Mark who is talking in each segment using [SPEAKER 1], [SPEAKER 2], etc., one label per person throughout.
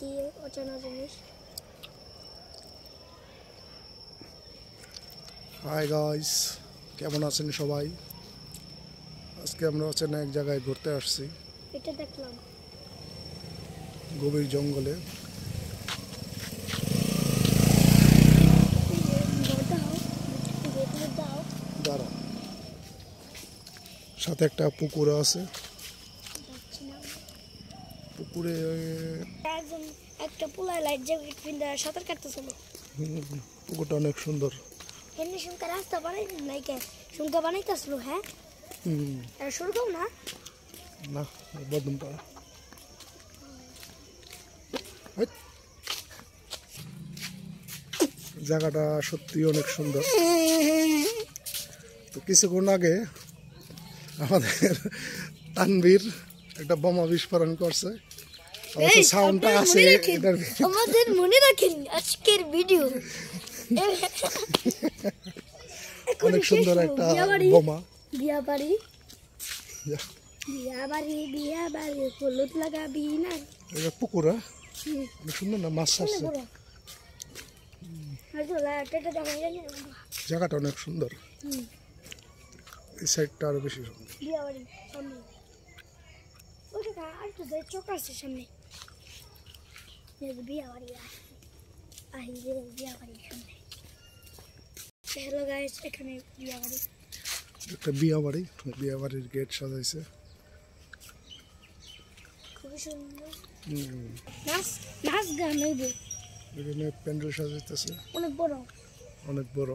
[SPEAKER 1] কি অজানা জিনিস।
[SPEAKER 2] হাই গাইস, কেমন আছেন সবাই? আজকে আমরা অচেনা এক জায়গায় ঘুরতে আসছি।
[SPEAKER 1] এটা দেখলাম
[SPEAKER 2] গভীর জঙ্গলে। দাঁড়া, সাথে একটা পুকুর আছে। পুকুরে
[SPEAKER 1] একটা পোলা লাইট জ্যাকেট পিন্দা সাঁতার কাটতেছিল।
[SPEAKER 2] পুকুরটা অনেক সুন্দর।
[SPEAKER 1] এমনি শুনকা রাস্তা বানাই নাই কে শুনকা বানাইতেছিল। হ্যাঁ আর শুরুও না
[SPEAKER 2] না বদমপাড়া। জায়গাটা সত্যি অনেক সুন্দর। তো কিছুক্ষণ আগে আমাদের তানভীর একটা বোমা বিস্ফোরণ করছে। সাউন্ডটা আছে,
[SPEAKER 1] আমাদের মনে রাখেন আজকের ভিডিও
[SPEAKER 2] অনেক সুন্দর একটা বোমা।
[SPEAKER 1] বিয়া বাড়ি হলুদ লাগাবি না।
[SPEAKER 2] এটা পুকুর অনেক সুন্দর না, মাছ আছে। জায়গাটা অনেক সুন্দর। এই সাইডটা আরো বেশি সুন্দর।
[SPEAKER 1] বিয়া বাড়ি সামনে ওটা আর তো চোখ আছে সামনে। বিয়া বাড়ি বিয়া বাড়ির সামনে। হ্যালো গাইস, এখানে বিয়া বাড়ি।
[SPEAKER 2] একটা বিয়া বাড়ি, বিয়া বাড়ির গেট সাজাইছে
[SPEAKER 1] খুবই সুন্দর। নাচ গান হইবে।
[SPEAKER 2] এখানে প্যান্ডেল সাজাইতেছে
[SPEAKER 1] অনেক বড়,
[SPEAKER 2] অনেক বড়।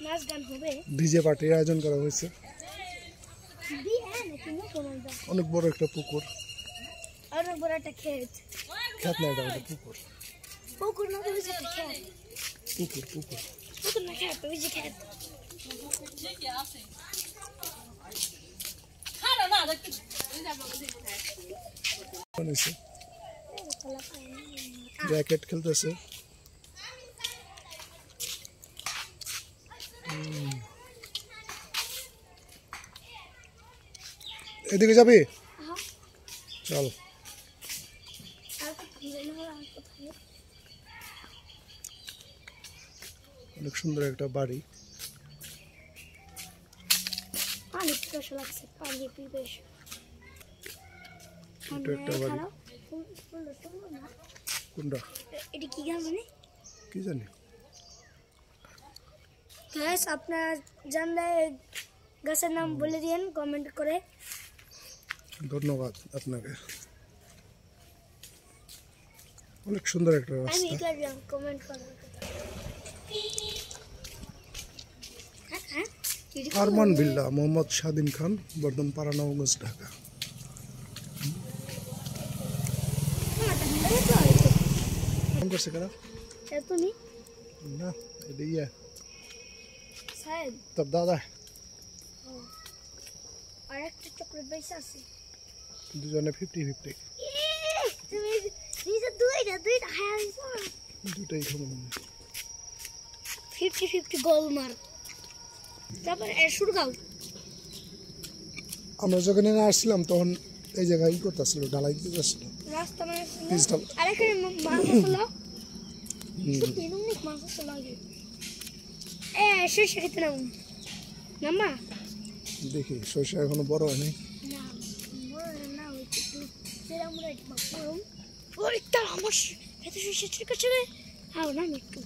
[SPEAKER 1] নাচ গান হবে।
[SPEAKER 2] ডিজে পার্টির আয়োজন করা হয়েছে। অনেক বড় একটা পুকুর,
[SPEAKER 1] অনেক বড় একটা ক্ষেত।
[SPEAKER 2] ক্ষেত না, এটা একটা পুকুর।
[SPEAKER 1] পুকুর না, ওই যে ক্ষেত।
[SPEAKER 2] পুকুর পুকুর
[SPEAKER 1] পুকুর না, ক্ষেত, ওই যে ক্ষেত।
[SPEAKER 2] র্যাকেট খেলতেছে। এদিকে যাবি? চল। অনেক সুন্দর একটা বাড়ি।
[SPEAKER 1] পানি পিপাসা লাগছে, পানি পিপাসা।
[SPEAKER 2] এটা একটা বাড়ি। কোনটা?
[SPEAKER 1] এটা কি গাছ মানে?
[SPEAKER 2] কি জানি।
[SPEAKER 1] গাইস, আপনারা জানলে গাছের নাম বলে দিন কমেন্ট করে।
[SPEAKER 2] ধন্যবাদ আপনাকে। অনেক সুন্দর একটা
[SPEAKER 1] আমি
[SPEAKER 2] রাস্তা।
[SPEAKER 1] কমেন্ট করব।
[SPEAKER 2] আরমান বিল্লা, মোহাম্মদ স্বাধীন খান, বর্ধমানপাড়া, নবগঞ্জ, ঢাকা। ফোন করছে কারা?
[SPEAKER 1] তুমি
[SPEAKER 2] না, এটা ইয়ে
[SPEAKER 1] সাহেব
[SPEAKER 2] তোর দাদা।
[SPEAKER 1] আর একটা চকলেট বাইসা আছে।
[SPEAKER 2] দুজনে 50-50।
[SPEAKER 1] তুমি নিজে দুইটা খায় আইছো।
[SPEAKER 2] দুটাই খাবো।
[SPEAKER 1] 50-50 গোল মার। তারপর শুরু গাও।
[SPEAKER 2] আমরা যখন এনে আসছিলাম তখন এই জায়গায় ই করতেছিল, ঢালাই দিতেছিল
[SPEAKER 1] রাস্তা মানে
[SPEAKER 2] পিসটা।
[SPEAKER 1] আর এখানে মাছ আসলো। অনেক মাছ আসলো আগে। শেষ খেতে নাও মামা।
[SPEAKER 2] দেখি সরষে এখনো বড় হয়নি।
[SPEAKER 1] না বড় না, ওই একটু সেরা মুড়া একটু গরম। ওই তার আমার খেতে শেষ ঠিক আছে রে। আও না একটু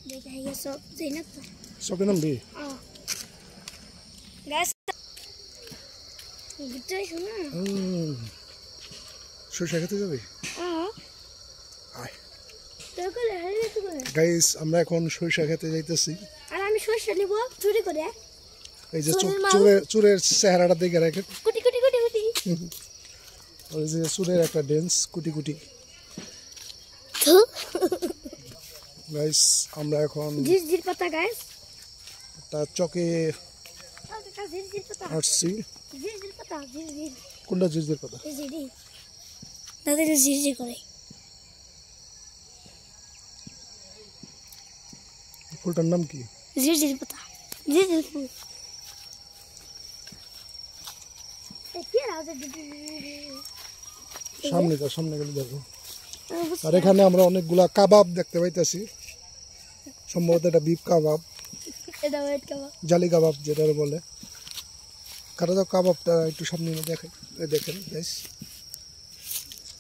[SPEAKER 1] দেখে আইয়া সব দেই না তো।
[SPEAKER 2] সবে নামবি?
[SPEAKER 1] গাছ গিটাই শোনা।
[SPEAKER 2] সরষে খেতে যাবি? আয়
[SPEAKER 1] তোর কোলে হারিয়ে তো কোলে।
[SPEAKER 2] গাইস, আমরা এখন সরিষা খেতে যাইতেছি।
[SPEAKER 1] আর আমি সরষে নিব চুরি করে।
[SPEAKER 2] এই যে চুরের চেহারাটা দেখে রাখেন।
[SPEAKER 1] কুটি কুটি কুটি কুটি।
[SPEAKER 2] ওই যে চুরের একটা ড্যান্স, কুটি কুটি। গাইস, আমরা এখন
[SPEAKER 1] জিরজির পাতা গাইস।
[SPEAKER 2] একটা চকে
[SPEAKER 1] জিরজির পাতা
[SPEAKER 2] আসছি।
[SPEAKER 1] জিরজির পাতা জিরজির।
[SPEAKER 2] কোনটা জিরজির পাতা?
[SPEAKER 1] এই জিরি দাদা জিরজির করে।
[SPEAKER 2] ফুলটার নাম কি?
[SPEAKER 1] জিরজির পাতা, জিরজির ফুল।
[SPEAKER 2] সামনে গেলে দেখো। আর এখানে আমরা অনেকগুলা কাবাব দেখতে পাইতেছি, সম্ভবত এটা বিফ কাবাব,
[SPEAKER 1] এটা ওয়েট কাবাব,
[SPEAKER 2] জালি কাবাব যেটা বলে। কারো তো কাবাবটা একটু সামনে এনে দেখেন, দেখেন গাইস,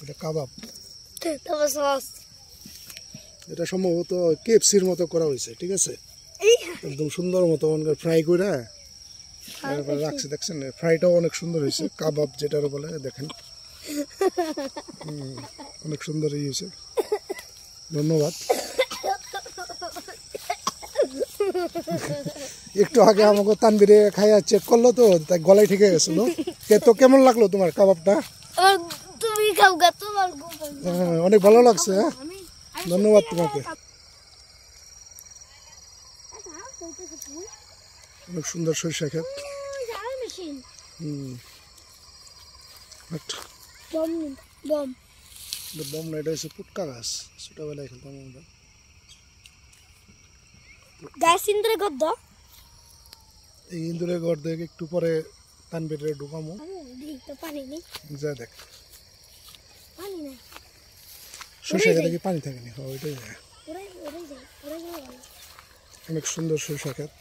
[SPEAKER 2] এটা কাবাব।
[SPEAKER 1] তারপর সস,
[SPEAKER 2] এটা সম্ভবত কেএফসির মতো করা হয়েছে, ঠিক আছে, একদম সুন্দর মতো ফ্রাই করে রাখছে, দেখছেন ফ্রাইটাও অনেক সুন্দর হয়েছে, কাবাব যেটার বলে দেখেন, অনেক সুন্দর হয়েছে, ধন্যবাদ। একটু আগে আমাকে তানবিরে খাইয়া চেক করলো তো, তাই গলায় ঠিক গেছিল। তো কেমন লাগলো তোমার কাবাবটা?
[SPEAKER 1] তুমি খাও গা, তোমার
[SPEAKER 2] অনেক ভালো লাগছে, ধন্যবাদ তোমাকে। অনেক সুন্দর সরিষা ক্ষেত। বম না, এটা হচ্ছে পুটকা গাছ, ছোটবেলায় খেলতাম আমরা।
[SPEAKER 1] গাছ ইন্দ্রে গদ্দ,
[SPEAKER 2] এই ইন্দুরের ঘর থেকে একটু পরে তানবিরে ঢুকামো,
[SPEAKER 1] পানি নেই,
[SPEAKER 2] যা দেখ
[SPEAKER 1] পানি নেই,
[SPEAKER 2] সরিষা ক্ষেতে কি পানি থাকেনি? ওইটাই অনেক সুন্দর সরিষা ক্ষেত।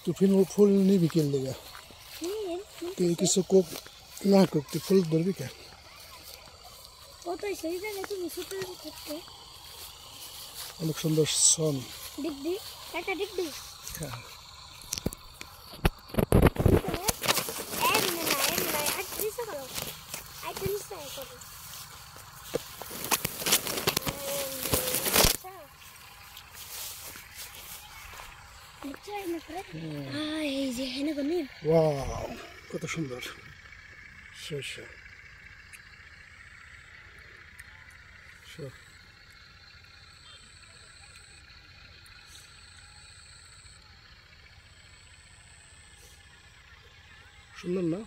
[SPEAKER 2] তুই ফুল নিবি কিন লেগে? তুই কিছু কোক না কোক, তুই ফুল ধরবি কে? অনেক সুন্দর সন। ওয়াও, কত সুন্দর সরিষা। সুন্দর না?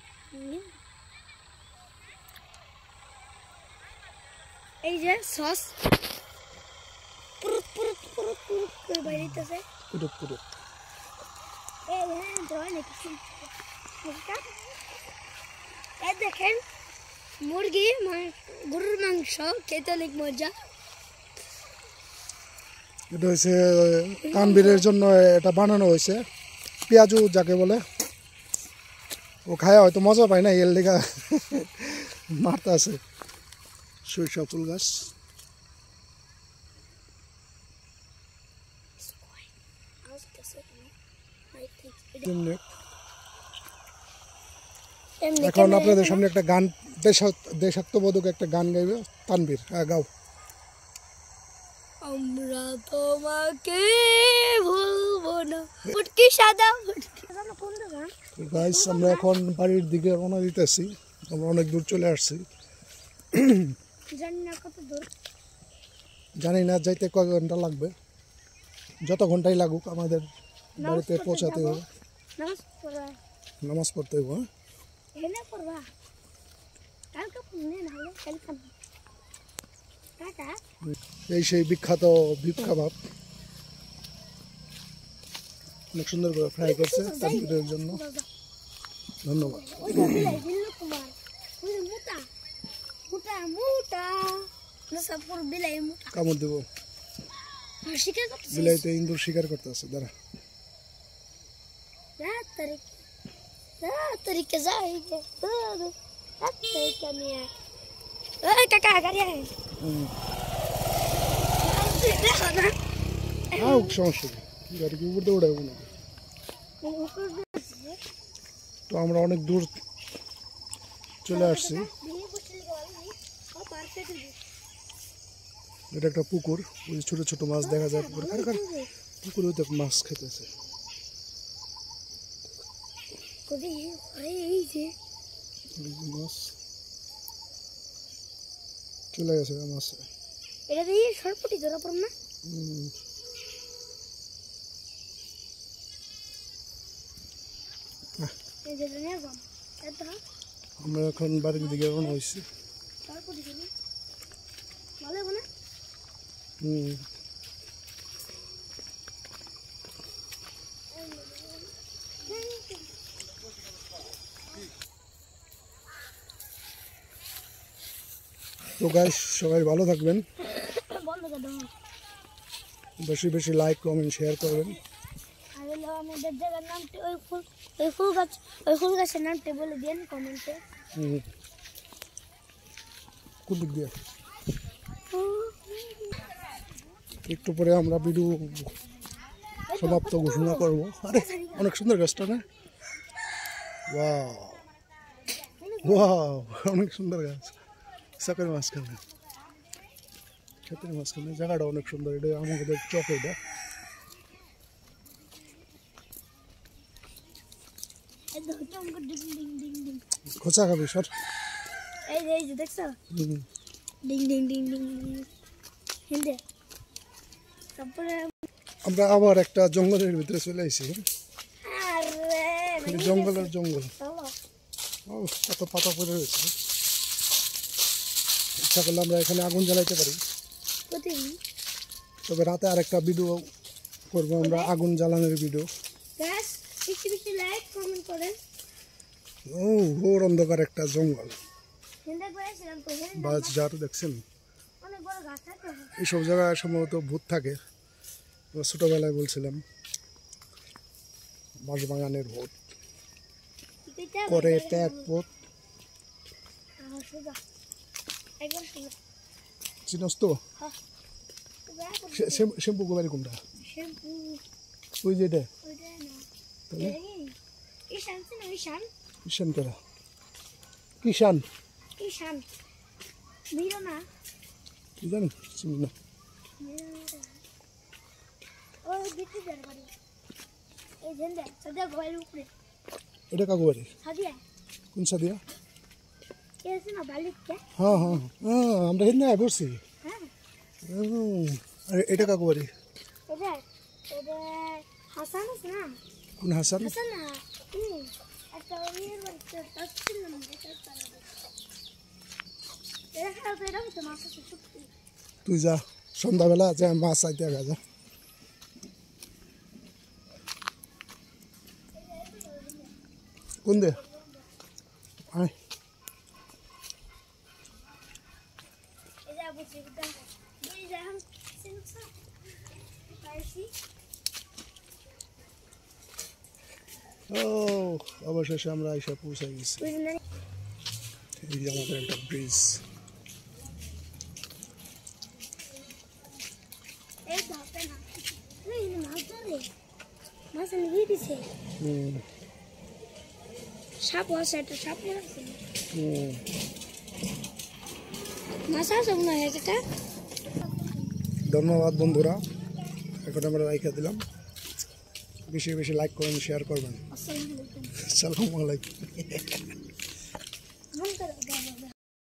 [SPEAKER 1] এই যে সস পুরুত পুরুত পুরুত পুরুত করে বাইরেতেছে,
[SPEAKER 2] পুরুত পুরুত।
[SPEAKER 1] দেখেন মুরগি, গরুর মাংস খেতে অনেক মজা।
[SPEAKER 2] এটা হচ্ছে তানবীরের জন্য এটা বানানো হয়েছে, পেঁয়াজু যাকে বলে। ও খায় হয়তো মজা পায় না, এর লেগা মারতে আছে। সরিষা ফুল গাছ, এখন আপনাদের সামনে একটা গান, দেশাত্মবোধক একটা গান গাইবে তানবীর। হ্যাঁ, গাও।
[SPEAKER 1] আমরা তোমাকে ভুলবো না, ফুটকি সাদা ফুটকি।
[SPEAKER 2] গাইস, আমরা এখন বাড়ির দিকে রওনা দিতেছি, আমরা অনেক দূর চলে আসছি।
[SPEAKER 1] জানি না কত দূর,
[SPEAKER 2] জানি না যাইতে কয় ঘন্টা লাগবে, যত ঘন্টাই লাগুক আমাদের বাড়িতে পৌঁছাতে হবে। নামাজ পড়তে হবে। এই সেই বিখ্যাত বিফ কাবাব, অনেক সুন্দর করে ফ্রাই করছে তানবীরের জন্য, ধন্যবাদ। কামড় দেবো, বিলাইতে ইন্দুর শিকার করতে আছে, দাঁড়া।
[SPEAKER 1] तरीके जाएंगे तरीके नहीं है काका गाड़ी है
[SPEAKER 2] সমস্যা নেই, গাড়ি কি উপর দিয়ে উঠাবো না। তো আমরা অনেক দূর চলে আসছি, এটা একটা পুকুর, ওই ছোট ছোট মাছ দেখা যায় পুকুর, পুকুরে তো মাছ খেতেছে। মাছ চলে গেছে মাছ,
[SPEAKER 1] এটা দিয়ে সরপটি ধরা পড়ম না।
[SPEAKER 2] আমরা এখন বাড়ির দিকে রওনা হয়েছি। তো গাইস সবাই ভালো থাকবেন,
[SPEAKER 1] বন্ধ করে দাও।
[SPEAKER 2] বেশি বেশি লাইক কমেন্ট শেয়ার করবেন।
[SPEAKER 1] আর হলো আমাদের জায়গার নামটি ওই ফুল গাছের নামটি বলে দিন কমেন্টে।
[SPEAKER 2] কোন দিক দিয়ে একটু পরে আমরা ভিডিও সমাপ্ত ঘোষণা করব। আরে অনেক সুন্দর গাছটা না? ওয়াও ওয়াও, অনেক সুন্দর গাছ। চাকের মাঝখানে, ক্ষেতের মাঝখানে জায়গাটা অনেক সুন্দর। এটা আমাদের চক, এটা খোঁচা খাবি সর।
[SPEAKER 1] এই যে দেখছো ডিং ডিং ডিং ডিং হিন্দে। তারপরে
[SPEAKER 2] আমরা আবার একটা জঙ্গলের ভিতরে চলে আসি।
[SPEAKER 1] আরে
[SPEAKER 2] জঙ্গলের জঙ্গল,
[SPEAKER 1] চলো
[SPEAKER 2] ও কত পাতা পড়ে রয়েছে। ইচ্ছা করলে আমরা এখানে আগুন জ্বালাইতে পারি,
[SPEAKER 1] প্রতিদিন।
[SPEAKER 2] তবে রাতে আরেকটা ভিডিও করবো আমরা, আগুন জ্বালানোর ভিডিও।
[SPEAKER 1] গাছ বেশি বেশি লাইক কমেন্ট করেন।
[SPEAKER 2] ও ঘোর অন্ধকার একটা জঙ্গল,
[SPEAKER 1] হিন্দে করেছিলাম তো
[SPEAKER 2] বাস যার দেখছেন।
[SPEAKER 1] অনেক বড় গাছ আছে।
[SPEAKER 2] এইসব জায়গায় সম্ভবত ভূত থাকে। আমরা ছোটবেলায় বলছিলাম বাঁশবাগানের ভূত করে ট্যাগ ভূত।
[SPEAKER 1] একদম ঠিক
[SPEAKER 2] চিনস তো? শ্যাম্পু গোবারি কোনটা?
[SPEAKER 1] শ্যাম্পু
[SPEAKER 2] ওই যেটা
[SPEAKER 1] ওইটা না,
[SPEAKER 2] তাহলে
[SPEAKER 1] ঈশান ছিল। ঈশান
[SPEAKER 2] কিষান করা, কিষান
[SPEAKER 1] ঈশান মিরো না,
[SPEAKER 2] কি জানি চিনি না।
[SPEAKER 1] ওই বিটি দেন বাড়ি এই ঝেন্দে সাদিয়া গোয়ের উপরে।
[SPEAKER 2] এটা কাকু বাড়ি?
[SPEAKER 1] সাদিয়া
[SPEAKER 2] কোন সাদিয়া?
[SPEAKER 1] কে আছে না বালিক কে?
[SPEAKER 2] হ্যাঁ হ্যাঁ হ্যাঁ, আমরা এখানে পড়ছি।
[SPEAKER 1] হ্যাঁ
[SPEAKER 2] আর এটা কাকু বাড়ি?
[SPEAKER 1] এটা এটা হাসান আছে না?
[SPEAKER 2] কোন হাসান?
[SPEAKER 1] হাসান না একটা ইয়ের বাড়িতে আসছিল না, এটা তারা এরা খারাপ এটা হচ্ছে মাছ আছে সত্যি।
[SPEAKER 2] তুই যা সন্ধ্যাবেলা যা মাছ চাইতে যা। কোন দে আয়
[SPEAKER 1] এই যা বুঝি এটা এই যা हम सिंसा পাইছি।
[SPEAKER 2] ও অবশেষে আমরা এসে পৌঁছে গেছি।
[SPEAKER 1] বুঝলেন
[SPEAKER 2] এই যে আমাদের একটা ব্রিজ।
[SPEAKER 1] এই দাঁতে না এই মাছ ধরে মাছ নিয়ে দিছে। সাপ আছে, একটা সাপ আছে মাছ আছে মনে হয় এটা।
[SPEAKER 2] ধন্যবাদ বন্ধুরা, এখন আমরা লাইক দিলাম। বেশি বেশি লাইক করবেন, শেয়ার করবেন।
[SPEAKER 1] আসসালামু আলাইকুম।
[SPEAKER 2] আসসালামু আলাইকুম।